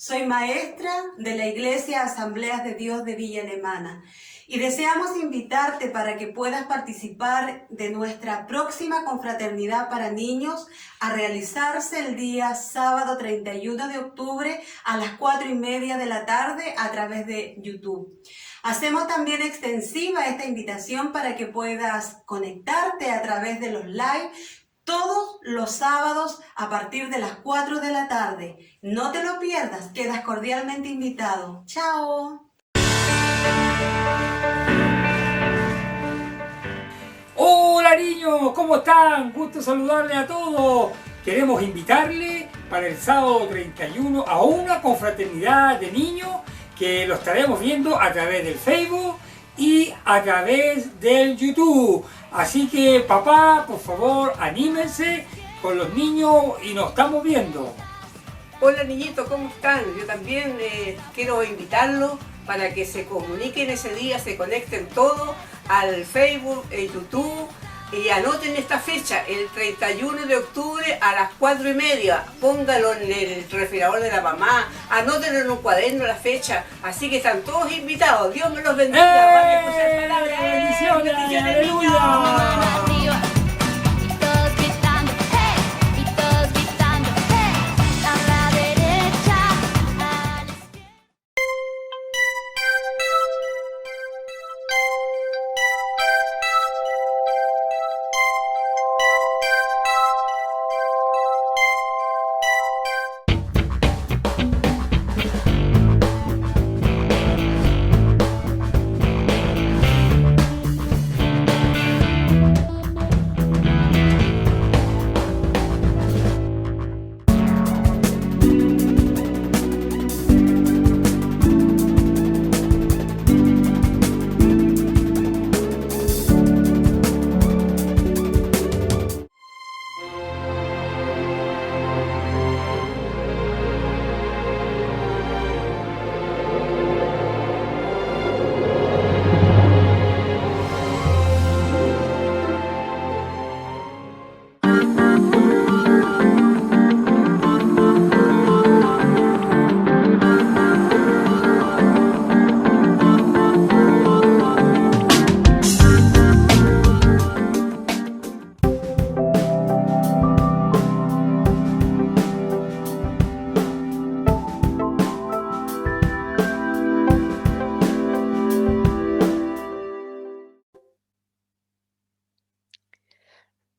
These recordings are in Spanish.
Soy maestra de la Iglesia Asambleas de Dios de Villa Alemana y deseamos invitarte para que puedas participar de nuestra próxima confraternidad para niños a realizarse el día sábado 31 de octubre a las 4:30 de la tarde a través de YouTube. Hacemos también extensiva esta invitación para que puedas conectarte a través de los live todos los sábados a partir de las 4 de la tarde. No te lo pierdas, quedas cordialmente invitado. ¡Chao! Hola niños, ¿cómo están? Gusto saludarles a todos. Queremos invitarles para el sábado 31 a una confraternidad de niños que lo estaremos viendo a través del Facebook y a través del YouTube. Así que papá, por favor, anímense con los niños y nos estamos viendo. Hola niñitos, ¿cómo están? Yo también quiero invitarlos para que se comuniquen ese día, se conecten todos al Facebook, YouTube y anoten esta fecha, el 31 de octubre a las 4:30. Póngalo en el refrigerador de la mamá, anótenlo en un cuaderno la fecha, así que están todos invitados. Dios me los bendiga. Van a escuchar palabras. ¡Bendiciones! ¡Bendiciones, ¡Aleluya!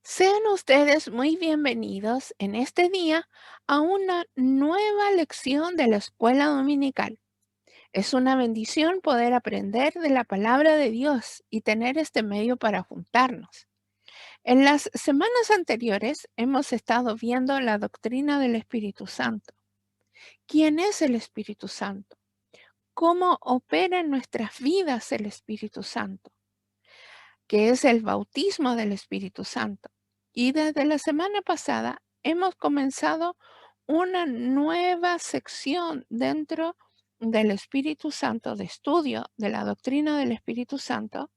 Sean ustedes muy bienvenidos en este día a una nueva lección de la escuela dominical. Es una bendición poder aprender de la palabra de Dios y tener este medio para juntarnos. En las semanas anteriores hemos estado viendo la doctrina del Espíritu Santo. ¿Quién es el Espíritu Santo? ¿Cómo opera en nuestras vidas el Espíritu Santo? ¿Qué es el bautismo del Espíritu Santo? Y desde la semana pasada hemos comenzado una nueva sección dentro del Espíritu Santo, de estudio de la doctrina del Espíritu Santo,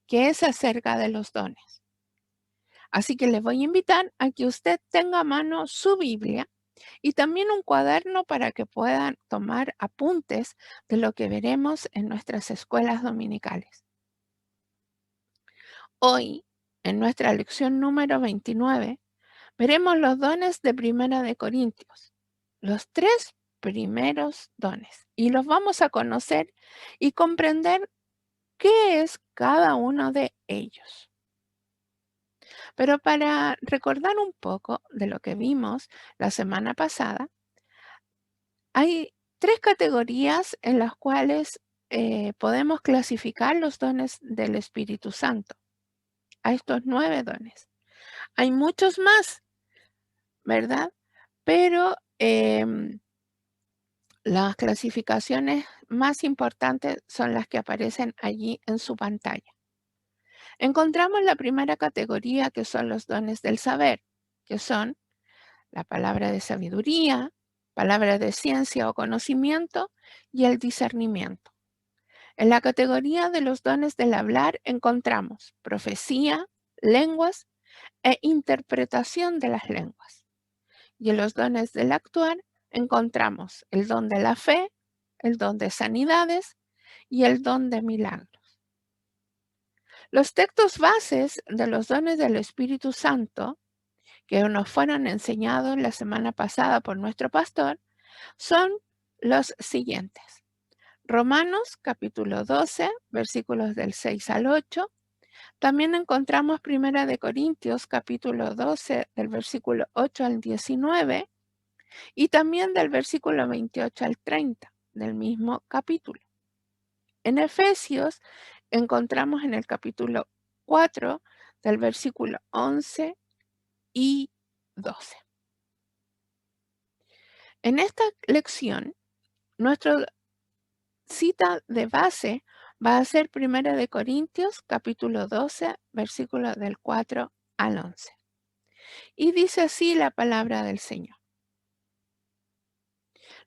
que es acerca de los dones. Así que les voy a invitar a que usted tenga a mano su Biblia y también un cuaderno para que puedan tomar apuntes de lo que veremos en nuestras escuelas dominicales. Hoy, en nuestra lección número 29, veremos los dones de Primera de Corintios, los 3 primeros dones, y los vamos a conocer y comprender qué es cada uno de ellos. Pero para recordar un poco de lo que vimos la semana pasada, hay 3 categorías en las cuales podemos clasificar los dones del Espíritu Santo, a estos 9 dones. Hay muchos más, ¿verdad? Pero las clasificaciones más importantes son las que aparecen allí en su pantalla. Encontramos la primera categoría, que son los dones del saber, que son la palabra de sabiduría, palabra de ciencia o conocimiento y el discernimiento. En la categoría de los dones del hablar encontramos profecía, lenguas e interpretación de las lenguas. Y en los dones del actuar encontramos el don de la fe, el don de sanidades y el don de milagros. Los textos bases de los dones del Espíritu Santo que nos fueron enseñados la semana pasada por nuestro pastor son los siguientes. Romanos capítulo 12, versículos del 6 al 8. También encontramos 1 de Corintios capítulo 12 del versículo 8 al 19 y también del versículo 28 al 30 del mismo capítulo. En Efesios encontramos en el capítulo 4 del versículo 11 y 12. En esta lección, nuestra cita de base va a ser 1 de Corintios capítulo 12, versículos del 4 al 11. Y dice así la palabra del Señor.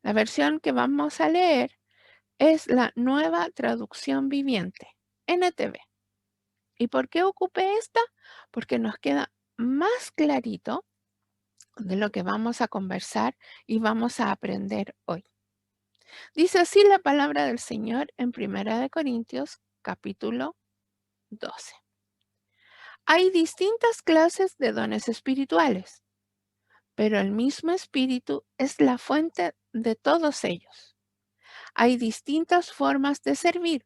La versión que vamos a leer es la Nueva Traducción Viviente, NTV. ¿Y por qué ocupé esta? Porque nos queda más clarito de lo que vamos a conversar y vamos a aprender hoy. Dice así la palabra del Señor en 1 de Corintios capítulo 12. Hay distintas clases de dones espirituales, pero el mismo Espíritu es la fuente de todos ellos. Hay distintas formas de servir,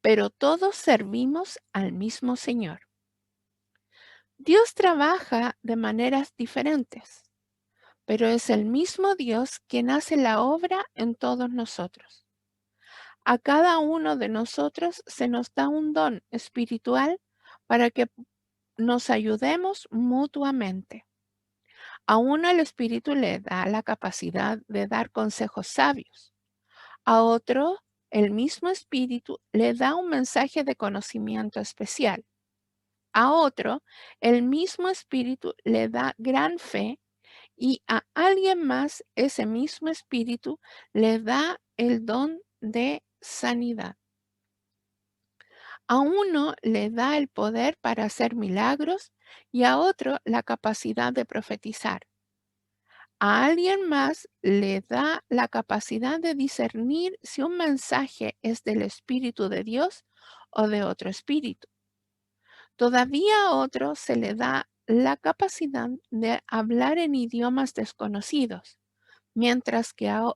pero todos servimos al mismo Señor. Dios trabaja de maneras diferentes, pero es el mismo Dios quien hace la obra en todos nosotros. A cada uno de nosotros se nos da un don espiritual para que nos ayudemos mutuamente. A uno el Espíritu le da la capacidad de dar consejos sabios. A otro, el mismo Espíritu le da un mensaje de conocimiento especial. A otro, el mismo Espíritu le da gran fe y a alguien más ese mismo Espíritu le da el don de sanidad. A uno le da el poder para hacer milagros y a otro la capacidad de profetizar. A alguien más le da la capacidad de discernir si un mensaje es del Espíritu de Dios o de otro espíritu. Todavía a otro se le da la capacidad de hablar en idiomas desconocidos, mientras que a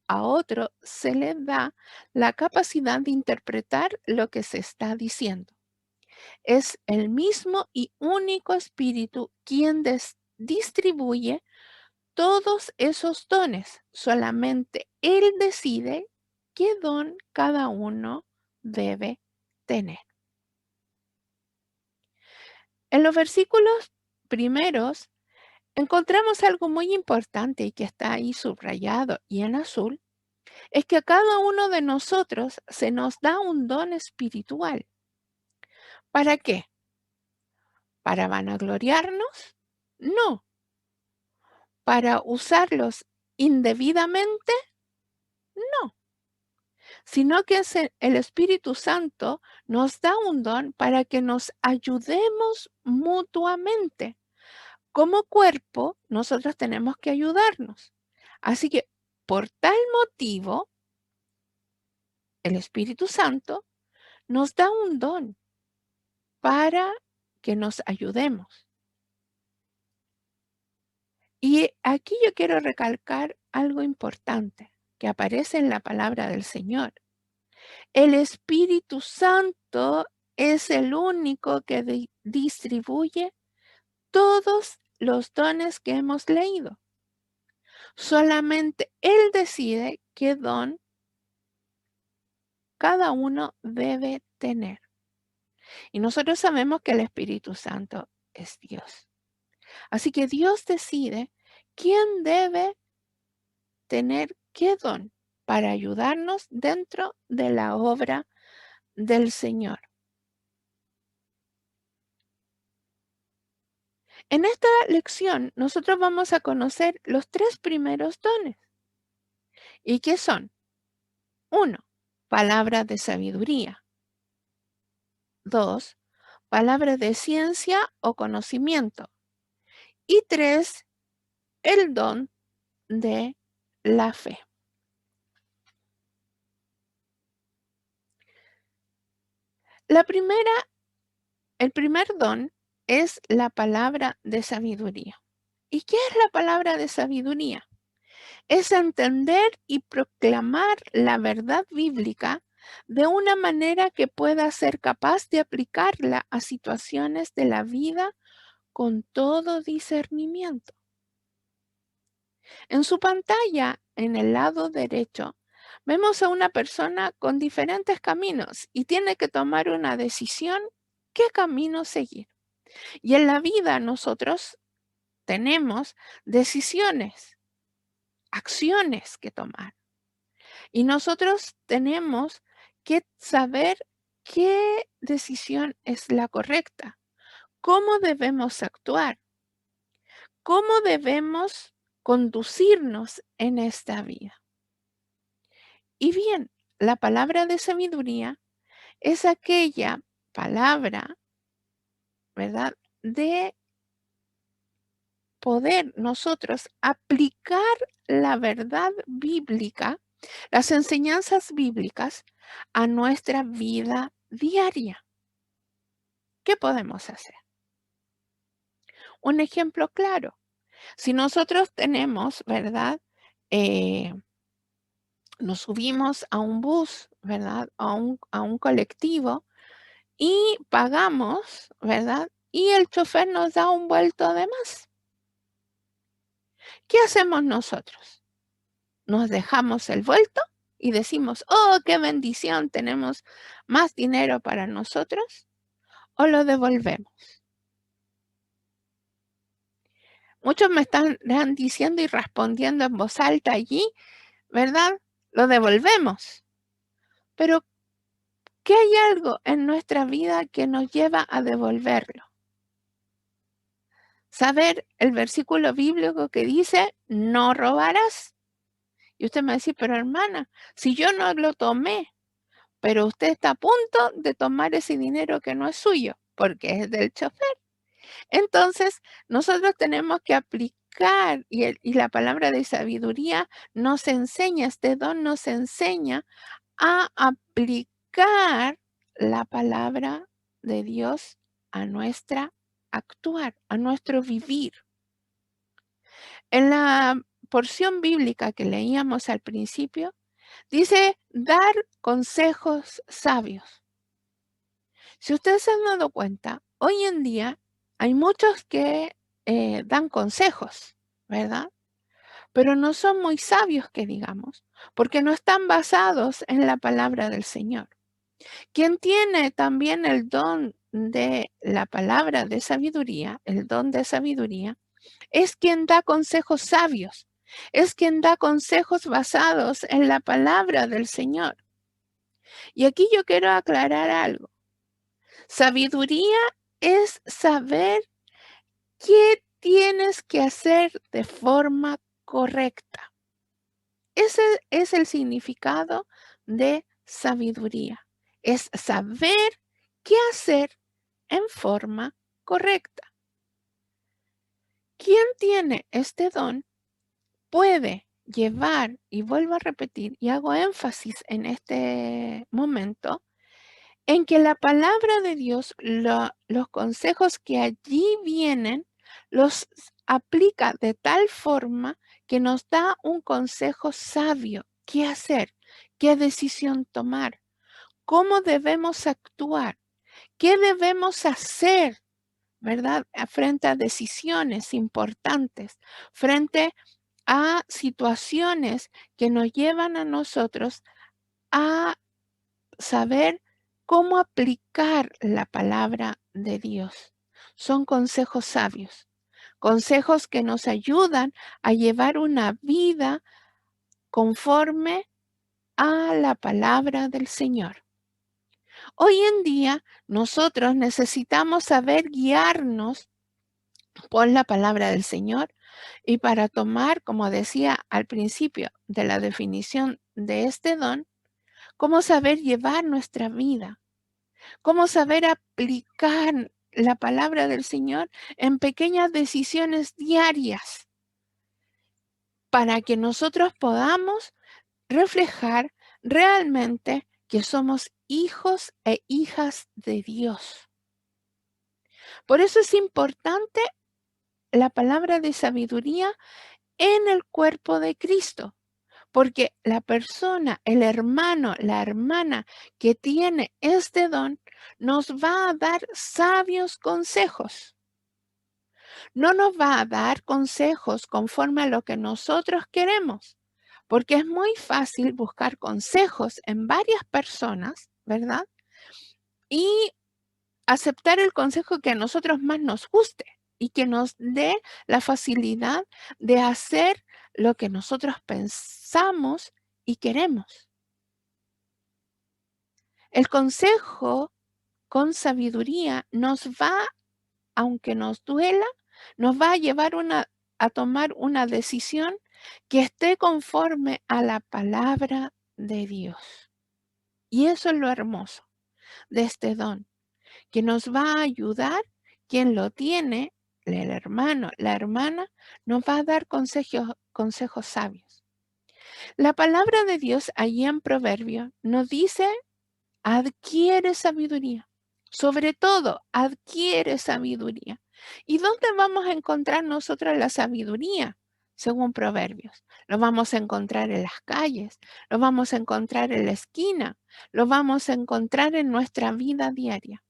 otro se le da la capacidad de interpretar lo que se está diciendo. Es el mismo y único Espíritu quien distribuye todos esos dones. Solamente Él decide qué don cada uno debe tener. En los versículos primeros encontramos algo muy importante y que está ahí subrayado y en azul, es que a cada uno de nosotros se nos da un don espiritual. ¿Para qué? ¿Para vanagloriarnos? No. ¿Para usarlos indebidamente? No. Sino que el Espíritu Santo nos da un don para que nos ayudemos mutuamente. Como cuerpo, nosotros tenemos que ayudarnos. Así que, por tal motivo, el Espíritu Santo nos da un don para que nos ayudemos. Y aquí yo quiero recalcar algo importante que aparece en la palabra del Señor. El Espíritu Santo es el único que distribuye todos los dones que hemos leído. Solamente Él decide qué don cada uno debe tener. Y nosotros sabemos que el Espíritu Santo es Dios. Así que Dios decide quién debe tener qué don para ayudarnos dentro de la obra del Señor. En esta lección nosotros vamos a conocer los 3 primeros dones. ¿Y qué son? 1. Palabra de sabiduría. 2. Palabra de ciencia o conocimiento. Y 3. El don de la fe. El primer don es la palabra de sabiduría. ¿Y qué es la palabra de sabiduría? Es entender y proclamar la verdad bíblica de una manera que pueda ser capaz de aplicarla a situaciones de la vida con todo discernimiento. En su pantalla, en el lado derecho, vemos a una persona con diferentes caminos y tiene que tomar una decisión qué camino seguir. Y en la vida nosotros tenemos decisiones, acciones que tomar. Y nosotros tenemos que saber qué decisión es la correcta, cómo debemos actuar, cómo debemos conducirnos en esta vida. Y bien, la palabra de sabiduría es aquella palabra, ¿verdad?, de poder nosotros aplicar la verdad bíblica, las enseñanzas bíblicas a nuestra vida diaria. ¿Qué podemos hacer? Un ejemplo claro. Si nosotros tenemos, ¿verdad? Nos subimos a un bus, ¿verdad? A un colectivo y pagamos, ¿verdad? Y el chofer nos da un vuelto de más. ¿Qué hacemos nosotros? Nos dejamos el vuelto y decimos, oh, qué bendición, tenemos más dinero para nosotros, o lo devolvemos. Muchos me están diciendo y respondiendo en voz alta allí, ¿verdad? Lo devolvemos. Pero, ¿qué hay algo en nuestra vida que nos lleva a devolverlo? Saber el versículo bíblico que dice, no robarás. Y usted me dice, pero hermana, si yo no lo tomé, pero usted está a punto de tomar ese dinero que no es suyo, porque es del chofer. Entonces, nosotros tenemos que aplicar, y la palabra de sabiduría nos enseña, este don nos enseña a aplicar la palabra de Dios a nuestra actuar, a nuestro vivir. En la porción bíblica que leíamos al principio, dice dar consejos sabios. Si ustedes se han dado cuenta, hoy en día hay muchos que dan consejos, ¿verdad? Pero no son muy sabios, que digamos, porque no están basados en la palabra del Señor. Quien tiene también el don de la palabra de sabiduría, el don de sabiduría, es quien da consejos sabios, es quien da consejos basados en la palabra del Señor. Y aquí yo quiero aclarar algo. Sabiduría es saber qué tienes que hacer de forma correcta. Ese es el significado de sabiduría. Es saber qué hacer en forma correcta. Quien tiene este don puede llevar, y vuelvo a repetir, y hago énfasis en este momento, en que la palabra de Dios, los consejos que allí vienen, los aplica de tal forma que nos da un consejo sabio. ¿Qué hacer? ¿Qué decisión tomar? ¿Cómo debemos actuar? ¿Qué debemos hacer? ¿Verdad? Frente a decisiones importantes, frente a situaciones que nos llevan a nosotros a saber cómo aplicar la palabra de Dios. Son consejos sabios, consejos que nos ayudan a llevar una vida conforme a la palabra del Señor. Hoy en día nosotros necesitamos saber guiarnos por la palabra del Señor y para tomar, como decía al principio de la definición de este don, cómo saber llevar nuestra vida, cómo saber aplicar la palabra del Señor en pequeñas decisiones diarias para que nosotros podamos reflejar realmente que somos hijos e hijas de Dios. Por eso es importante la palabra de sabiduría en el cuerpo de Cristo, porque la persona, el hermano, la hermana que tiene este don nos va a dar sabios consejos. No nos va a dar consejos conforme a lo que nosotros queremos, porque es muy fácil buscar consejos en varias personas, ¿verdad? Y aceptar el consejo que a nosotros más nos guste y que nos dé la facilidad de hacer lo que nosotros pensamos y queremos. El consejo con sabiduría nos va, aunque nos duela, nos va a llevar a tomar una decisión que esté conforme a la palabra de Dios. Y eso es lo hermoso de este don, que nos va a ayudar quien lo tiene, el hermano, la hermana, nos va a dar consejos sabios. La palabra de Dios allí en Proverbio nos dice, adquiere sabiduría. Sobre todo, adquiere sabiduría. ¿Y dónde vamos a encontrar nosotros la sabiduría? Según Proverbios. Lo vamos a encontrar en las calles, lo vamos a encontrar en la esquina, lo vamos a encontrar en nuestra vida diaria.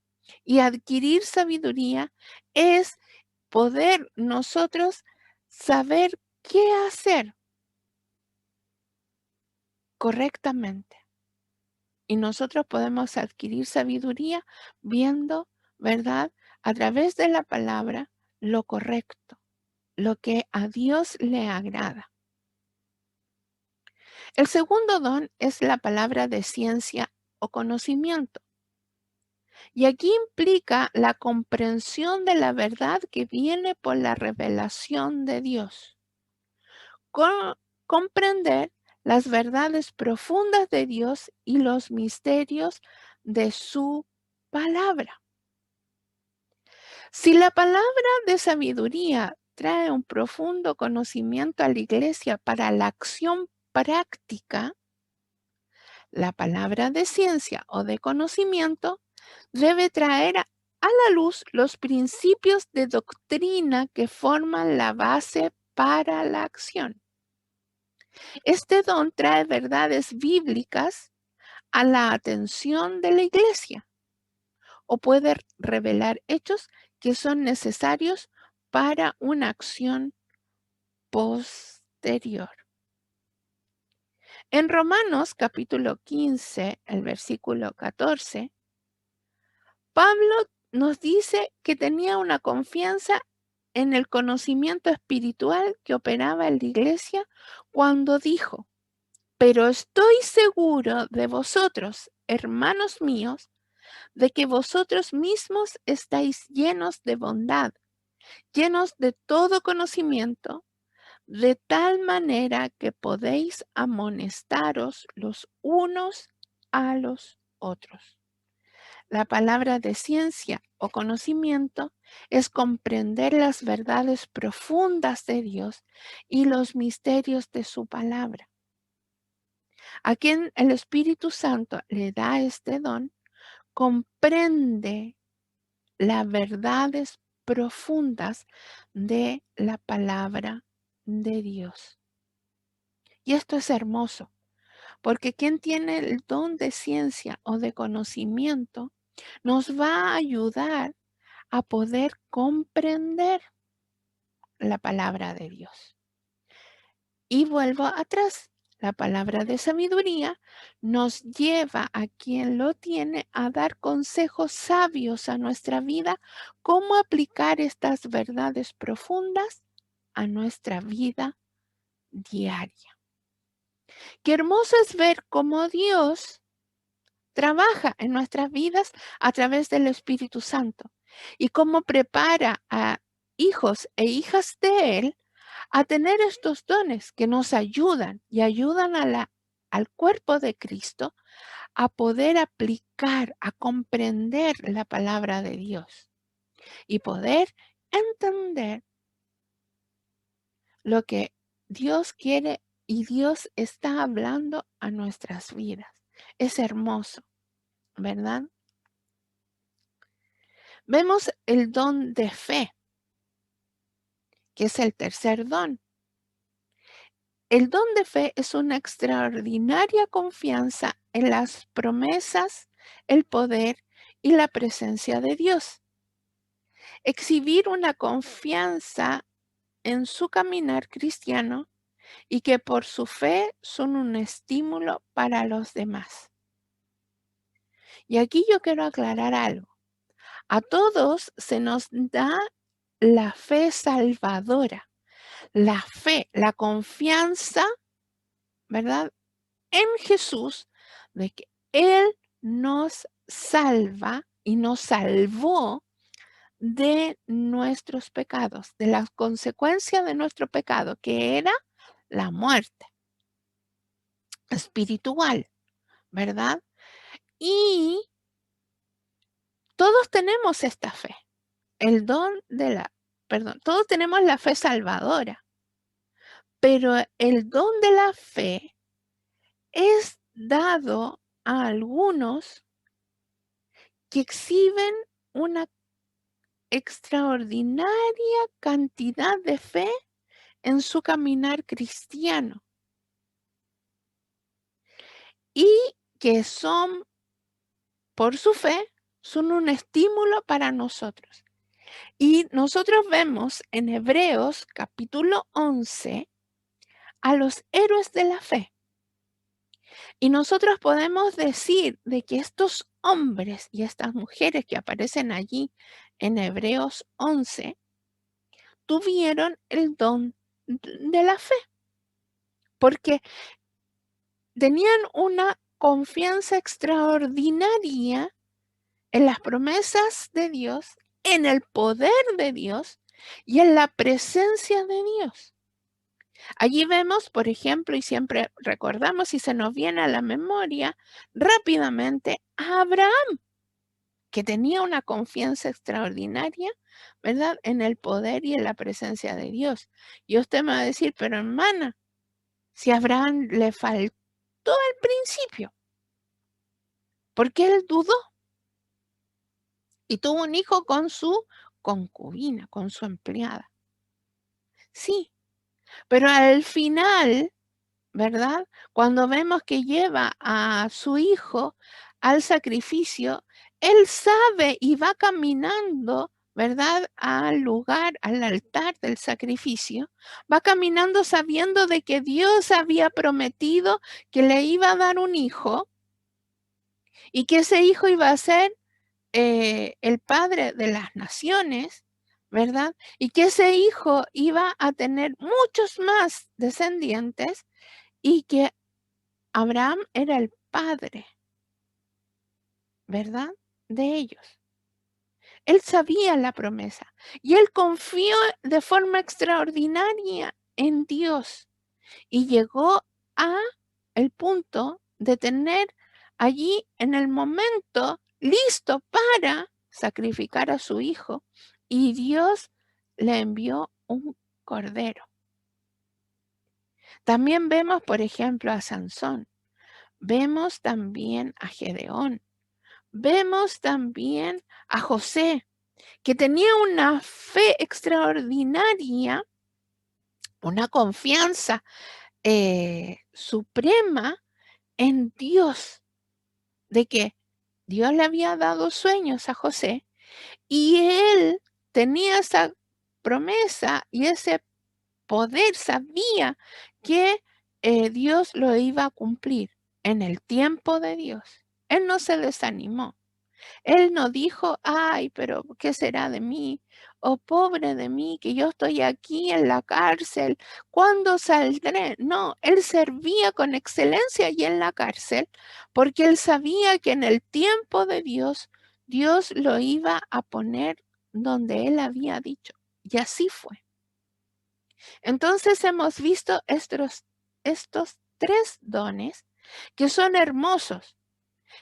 Y adquirir sabiduría es poder nosotros saber qué hacer correctamente. Y nosotros podemos adquirir sabiduría viendo, ¿verdad? A través de la palabra lo correcto, lo que a Dios le agrada. El segundo don es la palabra de ciencia o conocimiento. Y aquí implica la comprensión de la verdad que viene por la revelación de Dios. Comprender las verdades profundas de Dios y los misterios de su palabra. Si la palabra de sabiduría trae un profundo conocimiento a la iglesia para la acción práctica, la palabra de ciencia o de conocimiento debe traer a la luz los principios de doctrina que forman la base para la acción. Este don trae verdades bíblicas a la atención de la iglesia o puede revelar hechos que son necesarios para una acción posterior. En Romanos capítulo 15, el versículo 14, Pablo nos dice que tenía una confianza en el conocimiento espiritual que operaba en la iglesia cuando dijo, pero estoy seguro de vosotros, hermanos míos, de que vosotros mismos estáis llenos de bondad, llenos de todo conocimiento, de tal manera que podéis amonestaros los unos a los otros. La palabra de ciencia o conocimiento es comprender las verdades profundas de Dios y los misterios de su palabra. A quien el Espíritu Santo le da este don, comprende las verdades profundas de la palabra de Dios. Y esto es hermoso, porque quien tiene el don de ciencia o de conocimiento nos va a ayudar a poder comprender la palabra de Dios. Y vuelvo atrás. La palabra de sabiduría nos lleva a quien lo tiene a dar consejos sabios a nuestra vida, cómo aplicar estas verdades profundas a nuestra vida diaria. Qué hermoso es ver cómo Dios trabaja en nuestras vidas a través del Espíritu Santo y cómo prepara a hijos e hijas de Él a tener estos dones que nos ayudan y ayudan al cuerpo de Cristo a poder aplicar, a comprender la palabra de Dios y poder entender lo que Dios quiere y Dios está hablando a nuestras vidas. Es hermoso, ¿verdad? Vemos el don de fe, que es el tercer don. El don de fe es una extraordinaria confianza en las promesas, el poder y la presencia de Dios. Exhibir una confianza en su caminar cristiano y que por su fe son un estímulo para los demás. Y aquí yo quiero aclarar algo. A todos se nos da la fe salvadora, la fe, la confianza, ¿verdad? En Jesús, de que Él nos salva y nos salvó de nuestros pecados, de las consecuencias de nuestro pecado, que era la muerte espiritual, ¿verdad? Y todos tenemos esta fe, el don de la, perdón, todos tenemos la fe salvadora, pero el don de la fe es dado a algunos que exhiben una extraordinaria cantidad de fe en su caminar cristiano y que son, por su fe, son un estímulo para nosotros. Y nosotros vemos en Hebreos capítulo 11 a los héroes de la fe. Y nosotros podemos decir de que estos hombres y estas mujeres que aparecen allí en Hebreos 11 tuvieron el don de la fe, porque tenían una confianza extraordinaria en las promesas de Dios, en el poder de Dios y en la presencia de Dios. Allí vemos, por ejemplo, y siempre recordamos y se nos viene a la memoria rápidamente a Abraham, que tenía una confianza extraordinaria, ¿verdad? En el poder y en la presencia de Dios. Y usted me va a decir, pero hermana, si a Abraham le faltó al principio, porque él dudó y tuvo un hijo con su concubina, con su empleada. Sí, pero al final, ¿verdad? Cuando vemos que lleva a su hijo al sacrificio, él sabe y va caminando, ¿verdad? Al lugar, al altar del sacrificio. Va caminando sabiendo de que Dios había prometido que le iba a dar un hijo y que ese hijo iba a ser el padre de las naciones, ¿verdad? Y que ese hijo iba a tener muchos más descendientes y que Abraham era el padre, ¿verdad? De ellos. Él sabía la promesa y él confió de forma extraordinaria en Dios y llegó a el punto de tener allí en el momento listo para sacrificar a su hijo y Dios le envió un cordero. También vemos, por ejemplo, a Sansón. Vemos también a Gedeón. Vemos también a José, que tenía una fe extraordinaria, una confianza suprema en Dios, de que Dios le había dado sueños a José y él tenía esa promesa y ese poder, sabía que Dios lo iba a cumplir en el tiempo de Dios. Él no se desanimó. Él no dijo, ay, pero ¿qué será de mí? Oh, pobre de mí, que yo estoy aquí en la cárcel. ¿Cuándo saldré? No, él servía con excelencia allí en la cárcel porque él sabía que en el tiempo de Dios, Dios lo iba a poner donde él había dicho. Y así fue. Entonces hemos visto estos tres dones que son hermosos,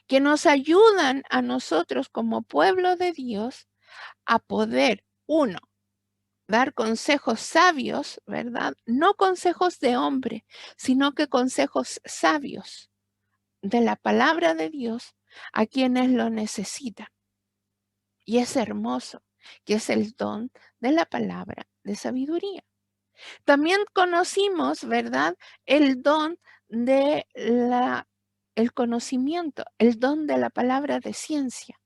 que nos ayudan a nosotros como pueblo de Dios a poder, uno, dar consejos sabios, ¿verdad? No consejos de hombre, sino que consejos sabios de la palabra de Dios a quienes lo necesitan. Y es hermoso, que es el don de la palabra de sabiduría. También conocimos, ¿verdad? El don de el conocimiento, el don de la palabra de ciencia,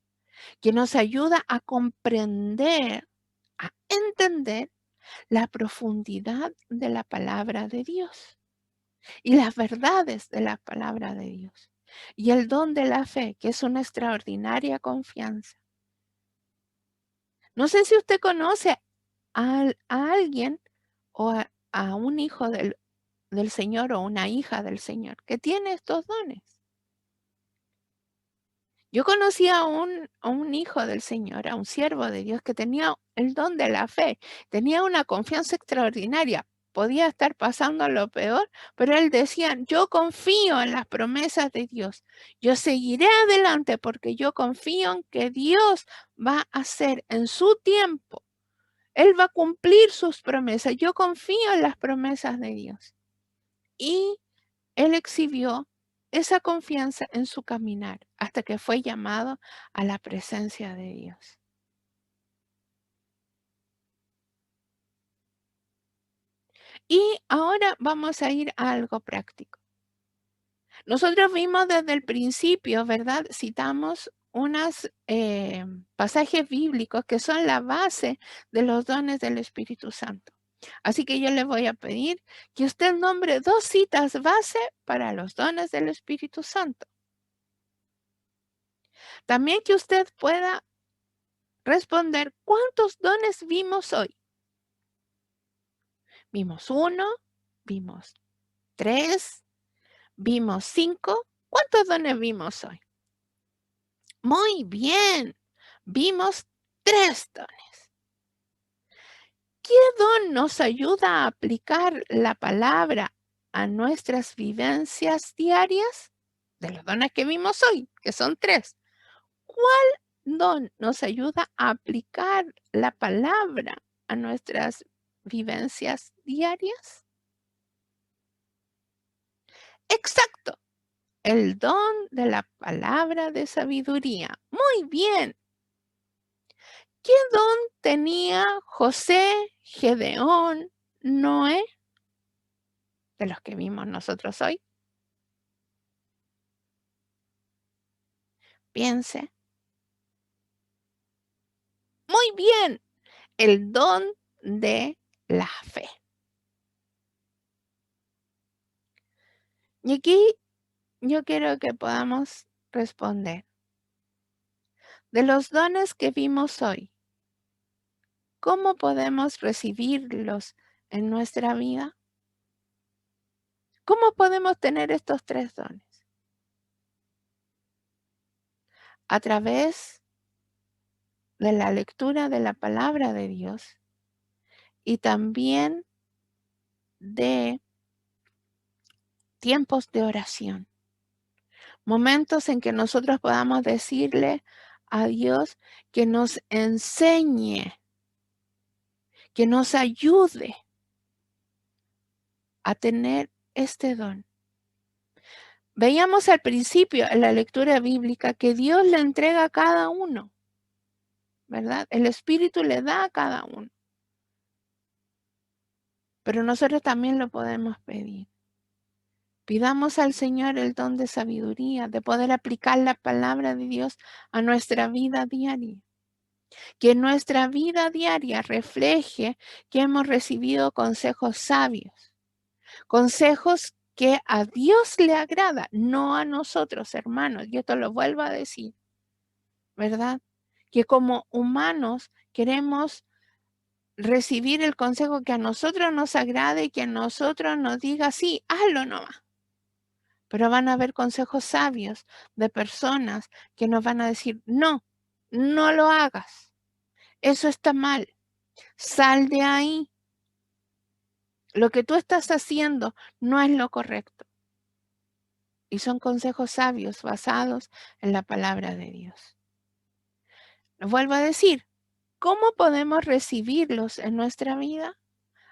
que nos ayuda a comprender, a entender la profundidad de la palabra de Dios y las verdades de la palabra de Dios. Y el don de la fe, que es una extraordinaria confianza. No sé si usted conoce a alguien o a un hijo del Señor o una hija del Señor que tiene estos dones. Yo conocí a un hijo del Señor, a un siervo de Dios que tenía el don de la fe, tenía una confianza extraordinaria. Podía estar pasando lo peor, pero él decía, yo confío en las promesas de Dios. Yo seguiré adelante porque yo confío en que Dios va a hacer en su tiempo. Él va a cumplir sus promesas. Yo confío en las promesas de Dios. Y él exhibió esa confianza en su caminar hasta que fue llamado a la presencia de Dios. Y ahora vamos a ir a algo práctico. Nosotros vimos desde el principio, ¿verdad? Citamos unos pasajes bíblicos que son la base de los dones del Espíritu Santo. Así que yo le voy a pedir que usted nombre 2 citas base para los dones del Espíritu Santo. También que usted pueda responder cuántos dones vimos hoy. Vimos 1, vimos 3, vimos 5. ¿Cuántos dones vimos hoy? Muy bien, vimos 3 dones. ¿Qué don nos ayuda a aplicar la palabra a nuestras vivencias diarias? De los dones que vimos hoy, que son 3. ¿Cuál don nos ayuda a aplicar la palabra a nuestras vivencias diarias? Exacto, el don de la palabra de sabiduría. Muy bien. ¿Qué don tenía José, Gedeón, Noé, de los que vimos nosotros hoy? Piense. Muy bien, el don de la fe. Y aquí yo quiero que podamos responder. De los dones que vimos hoy, ¿cómo podemos recibirlos en nuestra vida? ¿Cómo podemos tener estos 3 dones? A través de la lectura de la palabra de Dios y también de tiempos de oración. Momentos en que nosotros podamos decirle a Dios que nos enseñe, que nos ayude a tener este don. Veíamos al principio en la lectura bíblica que Dios le entrega a cada uno, ¿verdad? El Espíritu le da a cada uno. Pero nosotros también lo podemos pedir. Pidamos al Señor el don de sabiduría, de poder aplicar la palabra de Dios a nuestra vida diaria. Que nuestra vida diaria refleje que hemos recibido consejos sabios, consejos que a Dios le agrada, no a nosotros, hermanos. Y esto lo vuelvo a decir, ¿verdad? Que como humanos queremos recibir el consejo que a nosotros nos agrade y que a nosotros nos diga, sí, hazlo nomás. Pero van a haber consejos sabios de personas que nos van a decir, no, no lo hagas. Eso está mal. Sal de ahí. Lo que tú estás haciendo no es lo correcto. Y son consejos sabios basados en la palabra de Dios. Lo vuelvo a decir, ¿Cómo podemos recibirlos en nuestra vida?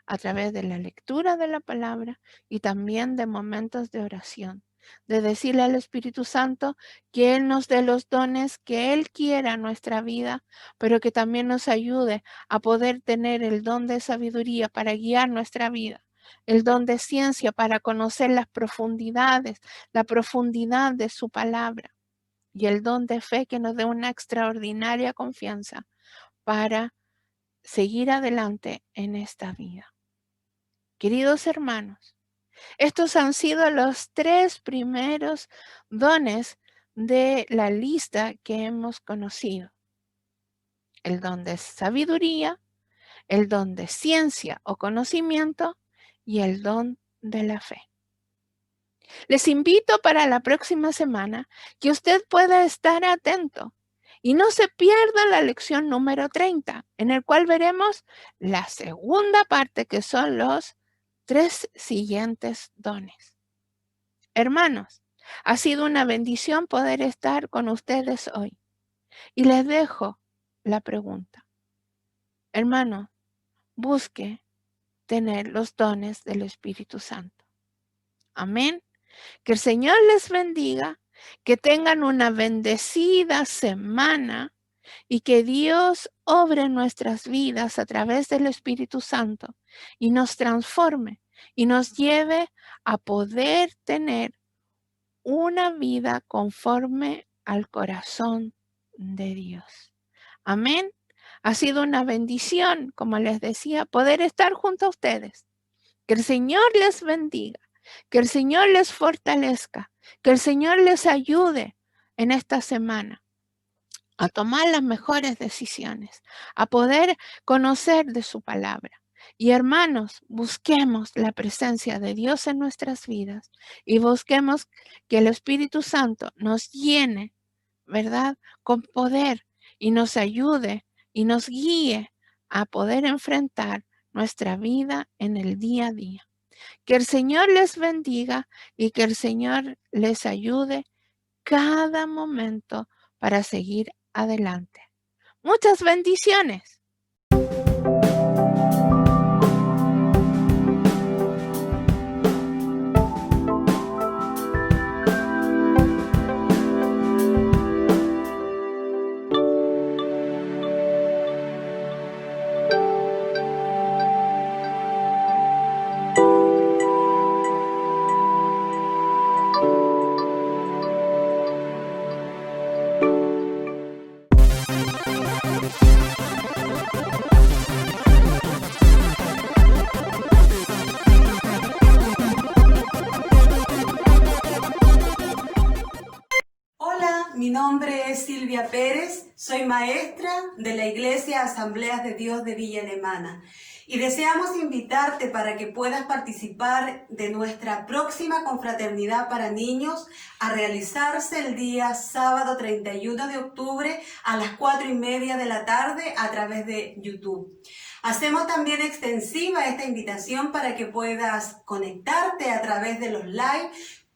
A través de la lectura de la palabra y también de momentos de oración, de decirle al Espíritu Santo que Él nos dé los dones que Él quiera en nuestra vida, pero que también nos ayude a poder tener el don de sabiduría para guiar nuestra vida, el don de ciencia para conocer las profundidades, la profundidad de su palabra, y el don de fe que nos dé una extraordinaria confianza para seguir adelante en esta vida. Queridos hermanos, estos han sido los 3 primeros dones de la lista que hemos conocido. El don de sabiduría, el don de ciencia o conocimiento y el don de la fe. Les invito para la próxima semana que usted pueda estar atento y no se pierda la lección número 30, en el cual veremos la segunda parte, que son los 3 siguientes dones. Hermanos, ha sido una bendición poder estar con ustedes hoy. Y les dejo la pregunta. Hermano, busque tener los dones del Espíritu Santo. Amén. Que el Señor les bendiga, que tengan una bendecida semana y que Dios obre en nuestras vidas a través del Espíritu Santo y nos transforme y nos lleve a poder tener una vida conforme al corazón de Dios. Amén. Ha sido una bendición, como les decía, poder estar junto a ustedes. Que el Señor les bendiga, que el Señor les fortalezca, que el Señor les ayude en esta semana a tomar las mejores decisiones, a poder conocer de su palabra. Y hermanos, busquemos la presencia de Dios en nuestras vidas y busquemos que el Espíritu Santo nos llene, ¿verdad?, con poder y nos ayude y nos guíe a poder enfrentar nuestra vida en el día a día. Que el Señor les bendiga y que el Señor les ayude cada momento para seguir adelante. Muchas bendiciones. Mi nombre es Silvia Pérez, soy maestra de la Iglesia Asambleas de Dios de Villa Alemana y deseamos invitarte para que puedas participar de nuestra próxima confraternidad para niños a realizarse el día sábado 31 de octubre a las 4:30 de la tarde a través de YouTube. Hacemos también extensiva esta invitación para que puedas conectarte a través de los live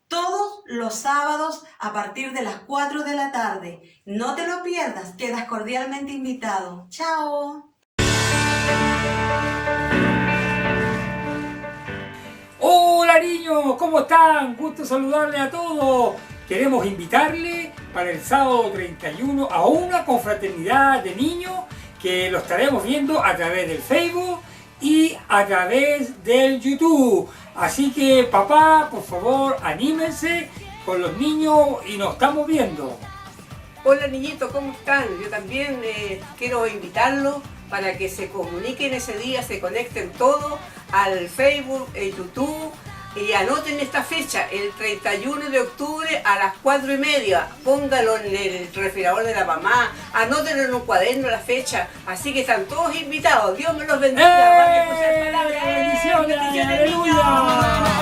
todos los sábados a partir de las 4 de la tarde. No te lo pierdas, quedas cordialmente invitado. ¡Chao! Hola niños, ¿cómo están? Gusto saludarles a todos. Queremos invitarles para el sábado 31 a una confraternidad de niños que lo estaremos viendo a través del Facebook y a través del YouTube. Así que papá, por favor, anímense con los niños y nos estamos viendo. Hola niñitos, ¿cómo están? Yo también quiero invitarlos para que se comuniquen ese día, se conecten todos al Facebook, YouTube y anoten esta fecha, el 31 de octubre a las 4:30. Póngalo en el refrigerador de la mamá, anótenlo en un cuaderno la fecha, así que están todos invitados. Dios me los bendiga. ¡Bendiciones! ¡Aleluya!